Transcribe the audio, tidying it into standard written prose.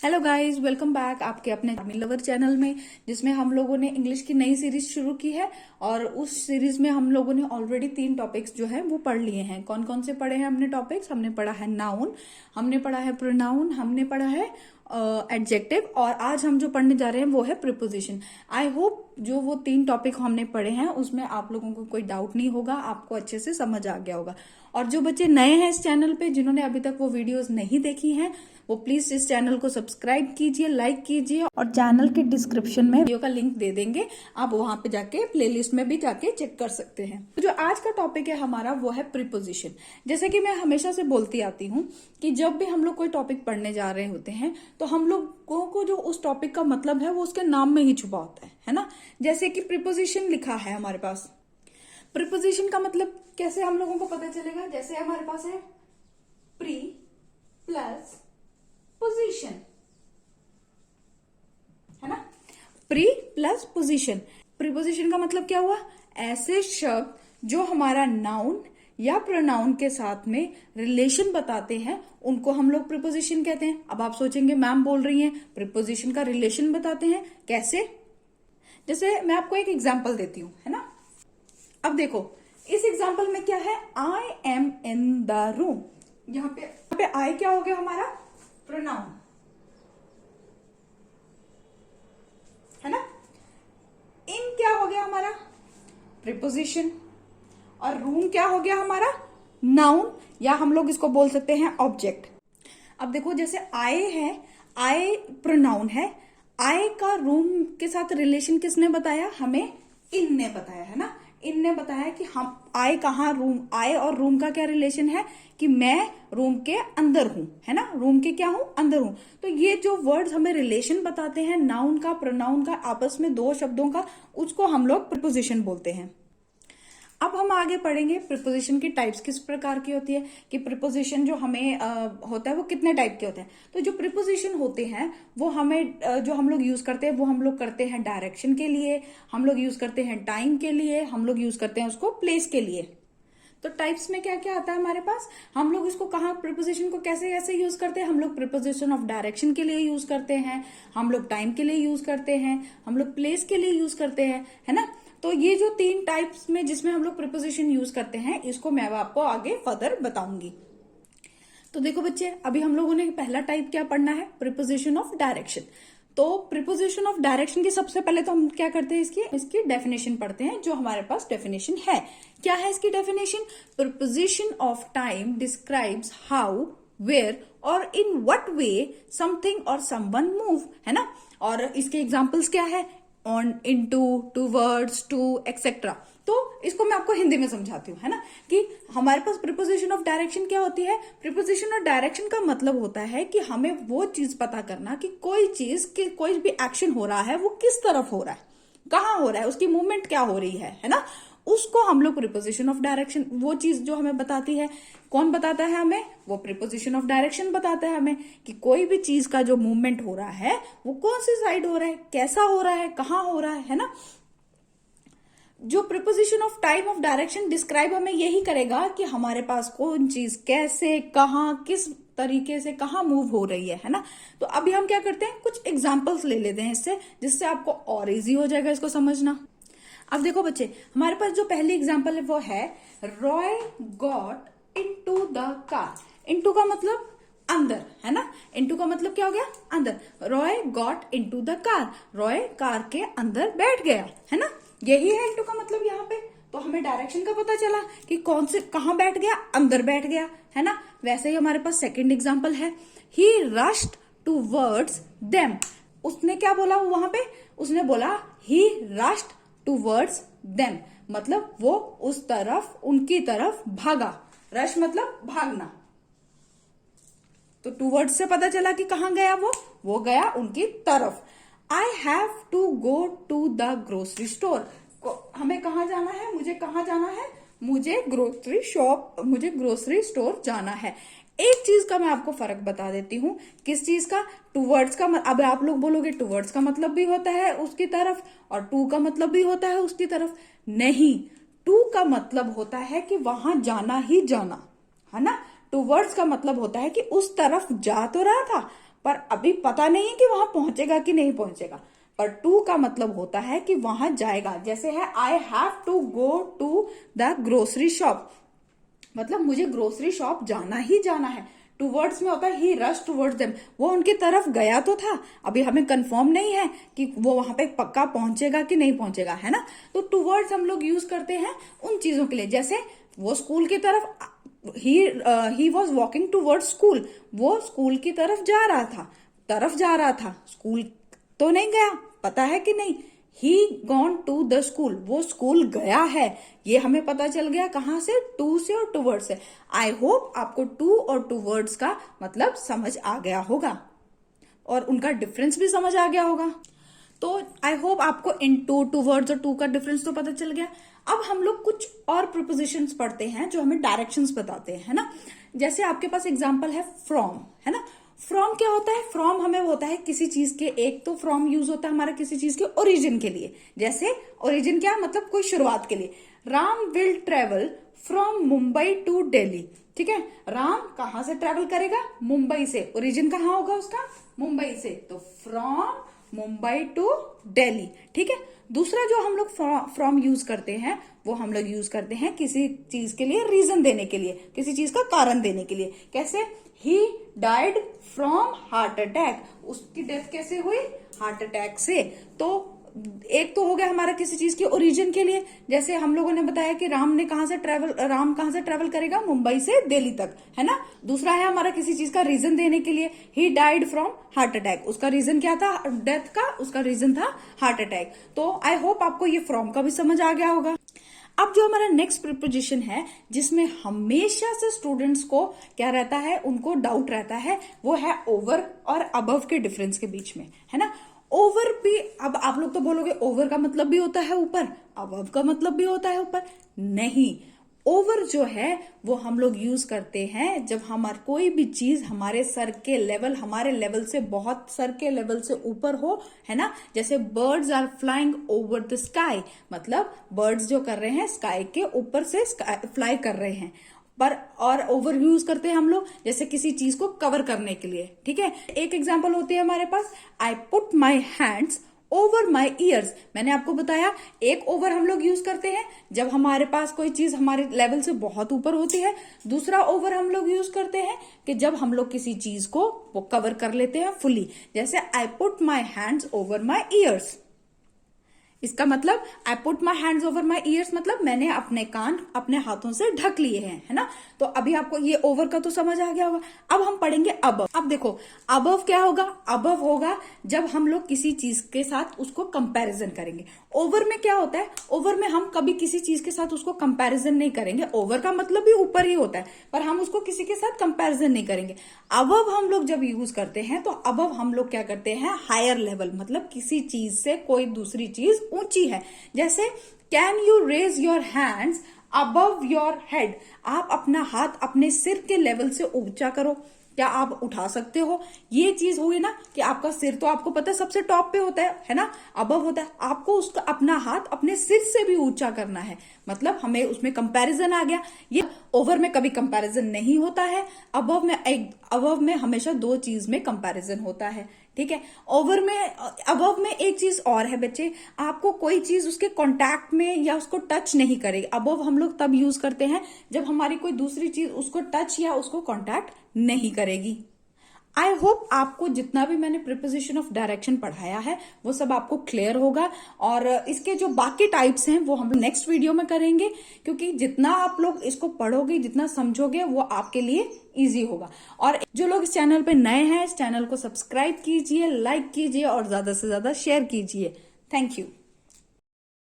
Hello guys, welcome back आपके अपने army lover channel में, जिसमें हम लोगों ने इंग्लिश की नई सीरीज शुरू की है। और उस सीरीज में हम लोगों ने ऑलरेडी 3 टॉपिक्स जो है वो पढ़ लिए हैं। कौन कौन से पढ़े हैं हमने टॉपिक्स? हमने पढ़ा है नाउन, हमने पढ़ा है प्रोनाउन, हमने पढ़ा है एडजेक्टिव, और आज हम जो पढ़ने जा रहे हैं वो है प्रीपोजिशन। आई होप जो वो 3 टॉपिक हमने पढ़े हैं उसमें आप लोगों को कोई डाउट नहीं होगा, आपको अच्छे से समझ आ गया होगा। और जो बच्चे नए हैं इस चैनल पे, जिन्होंने अभी तक वो वीडियोस नहीं देखी हैं, वो प्लीज इस चैनल को सब्सक्राइब कीजिए, लाइक कीजिए, और चैनल के डिस्क्रिप्शन में वीडियो का लिंक दे देंगे, आप वहां पे जाके प्लेलिस्ट में भी जाके चेक कर सकते हैं। तो जो आज का टॉपिक है हमारा वो है प्रीपोजिशन। जैसे कि मैं हमेशा से बोलती आती हूँ कि जब भी हम लोग कोई टॉपिक पढ़ने जा रहे होते हैं तो हम लोगों को जो उस टॉपिक का मतलब है वो उसके नाम में ही छुपा होता है ना। जैसे कि प्रीपोजिशन लिखा है हमारे पास, प्रीपोजिशन का मतलब कैसे हम लोगों को पता चलेगा? जैसे हमारे पास है प्री प्लस पोजीशन, है ना। प्री प्लस पोजीशन, प्रीपोजिशन का मतलब क्या हुआ? ऐसे शब्द जो हमारा नाउन या प्रोनाउन के साथ में रिलेशन बताते हैं उनको हम लोग प्रीपोजिशन कहते हैं। अब आप सोचेंगे मैम बोल रही हैं प्रीपोजिशन का रिलेशन बताते हैं, कैसे? जैसे मैं आपको एक एग्जांपल देती हूं, है ना। अब देखो इस एग्जांपल में क्या है? I am in the room. यहाँ पे आई क्या हो गया हमारा? प्रोनाउन, है ना। इन क्या हो गया हमारा? प्रीपोजिशन। और रूम क्या हो गया हमारा? नाउन, या हम लोग इसको बोल सकते हैं ऑब्जेक्ट। अब देखो जैसे आई है, आई प्रोनाउन है, आई का रूम के साथ रिलेशन किसने बताया? हमें इन ने बताया, है ना। इन ने बताया कि हम आई कहाँ, रूम, आई और रूम का क्या रिलेशन है कि मैं रूम के अंदर हूं, है ना। रूम के क्या हूं? अंदर हूं। तो ये जो वर्ड्स हमें रिलेशन बताते हैं नाउन का प्रोनाउन का, आपस में 2 शब्दों का, उसको हम लोग प्रीपोजिशन बोलते हैं। अब हम आगे पढ़ेंगे प्रीपोजिशन की टाइप्स किस प्रकार की होती है, कि प्रीपोजिशन जो हमें होता है वो कितने टाइप के होते हैं। तो जो प्रीपोजिशन होते हैं वो हमें जो हम लोग यूज करते हैं वो हम लोग करते हैं डायरेक्शन के लिए, हम लोग यूज करते हैं टाइम के लिए, हम लोग यूज करते हैं उसको प्लेस के लिए। तो टाइप्स में क्या क्या आता है हमारे पास? हम लोग इसको कहाँ, प्रीपोजिशन को कैसे कैसे यूज करते हैं? हम लोग प्रीपोजिशन ऑफ डायरेक्शन के लिए यूज करते हैं, हम लोग टाइम के लिए यूज करते हैं, हम लोग प्लेस के लिए यूज करते हैं, है ना। तो ये जो 3 टाइप्स में जिसमें हम लोग प्रीपोजिशन यूज करते हैं, इसको मैं आपको आगे फर्दर बताऊंगी। तो देखो बच्चे, अभी हम लोगों ने पहला टाइप क्या पढ़ना है? Preposition of direction. तो प्रीपोजिशन ऑफ डायरेक्शन की सबसे पहले तो हम क्या करते हैं, इसकी डेफिनेशन पढ़ते हैं। जो हमारे पास डेफिनेशन है, क्या है इसकी definition? Preposition of time describes how, where और इन व्हाट वे समथिंग और समवन मूव, है ना। और इसके एग्जांपल्स क्या है? On, into, towards, to, etcetera. तो इसको मैं आपको हिंदी में समझाती हूँ, है ना, कि हमारे पास प्रीपोजिशन ऑफ डायरेक्शन क्या होती है। प्रीपोजिशन ऑफ डायरेक्शन का मतलब होता है कि हमें वो चीज पता करना कि कोई चीज की कोई भी एक्शन हो रहा है वो किस तरफ हो रहा है, कहाँ हो रहा है, उसकी मूवमेंट क्या हो रही है ना। उसको हम लोग प्रीपोजिशन ऑफ डायरेक्शन, वो चीज जो हमें बताती है, कौन बताता है हमें? वो प्रीपोजिशन ऑफ डायरेक्शन बताता है हमें कि कोई भी चीज का जो मूवमेंट हो रहा है वो कौन सी साइड हो रहा है, कैसा हो रहा है, कहाँ हो रहा है ना। जो preposition of time of direction describe हमें यही करेगा कि हमारे पास कौन चीज कैसे, कहाँ, किस तरीके से कहाँ मूव हो रही है ना। तो अभी हम क्या करते हैं, कुछ एग्जांपल्स ले लेते हैं इससे, जिससे आपको और इजी हो जाएगा इसको समझना। अब देखो बच्चे, हमारे पास जो पहली एग्जांपल है वो है Roy got into the car. Into का मतलब अंदर, है ना। इनटू का मतलब क्या हो गया? अंदर। Roy got into the car, Roy car के अंदर बैठ गया, है ना। यही है इनटू का मतलब यहाँ पे। तो हमें डायरेक्शन का पता चला कि कौन से, कहाँ बैठ गया? अंदर बैठ गया, है ना। वैसे ही हमारे पास सेकेंड एग्जाम्पल है, ही रश्ड टूवर्ड्स देम। उसने क्या बोला वहां पे? उसने बोला ही रश्ड टूवर्ड्स देम, मतलब वो उस तरफ, उनकी तरफ भागा। रश मतलब भागना। तो टूवर्ड्स से पता चला कि कहाँ गया वो गया उनकी तरफ। I have to go to the grocery store. हमें कहाँ जाना है? मुझे कहाँ जाना है? मुझे ग्रोसरी शॉप, मुझे ग्रोसरी स्टोर जाना है। एक चीज का मैं आपको फर्क बता देती हूँ। किस चीज का? टूवर्ड्स का। अब आप लोग बोलोगे टूवर्ड्स का मतलब भी होता है उसकी तरफ, और टू का मतलब भी होता है उसकी तरफ। नहीं, टू का मतलब होता है कि वहां जाना ही जाना, है ना। टूवर्ड्स का मतलब होता है कि उस तरफ जा तो रहा था पर अभी पता नहीं है कि वहां पहुंचेगा कि नहीं पहुंचेगा। पर टू का मतलब होता है कि वहां जाएगा। जैसे है I have to go to the grocery shop, मतलब मुझे ग्रोसरी शॉप जाना ही जाना है। टूवर्ड्स में होता है ही रश टूवर्ड्स देम, वो उनकी तरफ गया तो था, अभी हमें कंफर्म नहीं है कि वो वहां पे पक्का पहुंचेगा कि नहीं पहुंचेगा, है ना। तो टूवर्ड्स हम लोग यूज करते हैं उन चीजों के लिए, जैसे वो स्कूल की तरफ, he was walking towards school, वो स्कूल की तरफ जा रहा था, स्कूल तो नहीं गया, पता है कि नहीं। He gone to the school, वो स्कूल गया है, ये हमें पता चल गया कहां से, टू से और टूवर्ड्स से। आई होप आपको टू और टूवर्ड्स का मतलब समझ आ गया होगा और उनका डिफरेंस भी समझ आ गया होगा। तो आई होप आपको इन टूवर्ड्स और टू का डिफरेंस तो पता चल गया। अब हम लोग कुछ और प्रिपोजिशंस पढ़ते हैं जो हमें डायरेक्शंस बताते हैं, है ना। जैसे आपके पास एग्जांपल है फ्रॉम, है ना। फ्रॉम क्या होता है, फ्रॉम हमें होता है किसी चीज के, एक तो फ्रॉम यूज होता है हमारा किसी चीज के ओरिजिन के लिए। जैसे ओरिजिन क्या मतलब कोई शुरुआत के लिए, Ram will travel from Mumbai to Delhi, ठीक है। राम कहां से ट्रेवल करेगा, मुंबई से, ओरिजिन कहां होगा उसका, मुंबई से, तो फ्रॉम मुंबई टू दिल्ली, ठीक है। दूसरा जो हम लोग फ्रॉम यूज करते हैं वो हम लोग यूज करते हैं किसी चीज के लिए रीजन देने के लिए, किसी चीज का कारण देने के लिए। कैसे, he died from heart attack, उसकी डेथ कैसे हुई, हार्ट अटैक से। तो एक तो हो गया हमारा किसी चीज के ओरिजिन के लिए, जैसे हम लोगों ने बताया कि राम कहां से ट्रेवल करेगा, मुंबई से दिल्ली तक, है ना। दूसरा है हमारा किसी चीज का रीजन देने के लिए, he died from heart attack, उसका रीजन क्या था डेथ का, उसका रीजन था हार्ट अटैक। तो आई होप आपको ये फ्रॉम का भी समझ आ गया होगा। अब जो हमारा नेक्स्ट प्रिपोजिशन है जिसमें हमेशा से स्टूडेंट्स को क्या रहता है, उनको डाउट रहता है, वो है ओवर और अबव के डिफरेंस के बीच में, है ना। ओवर भी, अब आप लोग तो बोलोगे ओवर का मतलब भी होता है ऊपर, अबव का मतलब भी होता है ऊपर, नहीं। ओवर जो है वो हम लोग यूज करते हैं जब हमारा कोई भी चीज हमारे सर के लेवल, हमारे लेवल से बहुत सर के लेवल से ऊपर हो, है ना। जैसे birds are flying over the sky, मतलब बर्ड्स जो कर रहे हैं स्काई के ऊपर से फ्लाई कर रहे हैं। पर और ओवर यूज करते हैं हम लोग जैसे किसी चीज को कवर करने के लिए, ठीक है। एक एग्जांपल होती है हमारे पास, I put my hands over my ears. मैंने आपको बताया एक ओवर हम लोग यूज करते हैं जब हमारे पास कोई चीज हमारे लेवल से बहुत ऊपर होती है। दूसरा ओवर हम लोग यूज करते हैं कि जब हम लोग किसी चीज को वो कवर कर लेते हैं फुली, जैसे आई put my hands over my years. इसका मतलब आई put my hands over my years मतलब मैंने अपने कान अपने हाथों से ढक लिए हैं, है ना। तो अभी आपको ये ओवर का तो समझ आ गया होगा। अब हम पढ़ेंगे अबव। अब देखो अबव क्या होगा, अबव होगा जब हम लोग किसी चीज के साथ उसको कंपैरिजन करेंगे। ओवर में क्या होता है, ओवर में हम कभी किसी चीज के साथ उसको कंपैरिजन नहीं करेंगे। ओवर का मतलब भी ऊपर ही होता है, पर हम उसको किसी के साथ कंपैरिजन नहीं करेंगे। अबव हम लोग जब यूज करते हैं तो अबव हम लोग क्या करते हैं, हायर लेवल, मतलब किसी चीज से कोई दूसरी चीज ऊंची है। जैसे can you raise your hands above your head, आप अपना हाथ अपने सिर के लेवल से ऊंचा करो, क्या आप उठा सकते हो। ये चीज हुई ना कि आपका सिर तो आपको पता है सबसे टॉप पे होता है ना, अबव होता है, आपको उसका अपना हाथ अपने सिर से भी ऊंचा करना है, मतलब हमें उसमें कंपैरिजन आ गया। ये ओवर में कभी कंपैरिजन नहीं होता है, अबव में हमेशा दो चीज में कंपैरिजन होता है, ठीक है। अबव में एक चीज और है बच्चे, आपको कोई चीज उसके कांटेक्ट में या उसको टच नहीं करेगी। अबव हम लोग तब यूज करते हैं जब हमारी कोई दूसरी चीज उसको टच या उसको कांटेक्ट नहीं करेगी। आई होप आपको जितना भी मैंने प्रिपोजिशन ऑफ डायरेक्शन पढ़ाया है वो सब आपको क्लियर होगा, और इसके जो बाकी टाइप्स हैं वो हम नेक्स्ट वीडियो में करेंगे, क्योंकि जितना आप लोग इसको पढ़ोगे, जितना समझोगे, वो आपके लिए इजी होगा। और जो लोग इस चैनल पे नए हैं, इस चैनल को सब्सक्राइब कीजिए, लाइक कीजिए और ज्यादा से ज्यादा शेयर कीजिए। Thank you.